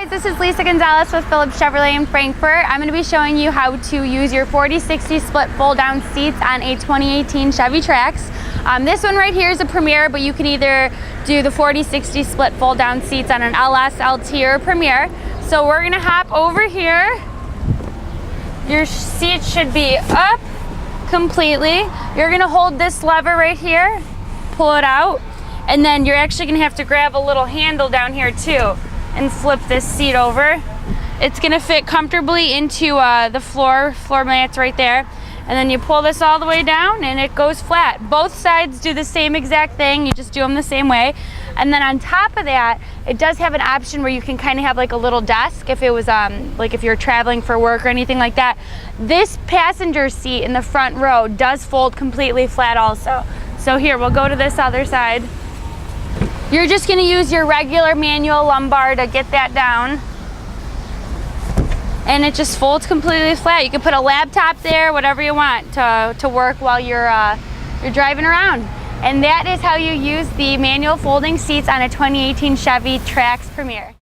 guys, this is Lisa Gonzalez with Phillips Chevrolet in Frankfort. I'm going to be showing you how to use your 40/60 split fold down seats on a 2018 Chevy Trax. This one right here is a Premier, but you can either do the 40/60 split fold down seats on an LS, LT, or Premier. So we're going to hop over here. Your seat should be up completely. You're going to hold this lever right here, pull it out, and then you're actually going to have to grab a little handle down here too and flip this seat over. It's going to fit comfortably into the floor mats right there. And then you pull this all the way down and it goes flat. Both sides do the same exact thing. You just do them the same way. And then on top of that, it does have an option where you can kind of have like a little desk if it was like if you're traveling for work or anything like that. This passenger seat in the front row does fold completely flat also. So here, we'll go to this other side. You're just going to use your regular manual lumbar to get that down. And it just folds completely flat. You can put a laptop there, whatever you want to work while you're driving around. And that is how you use the manual folding seats on a 2018 Chevy Trax Premier.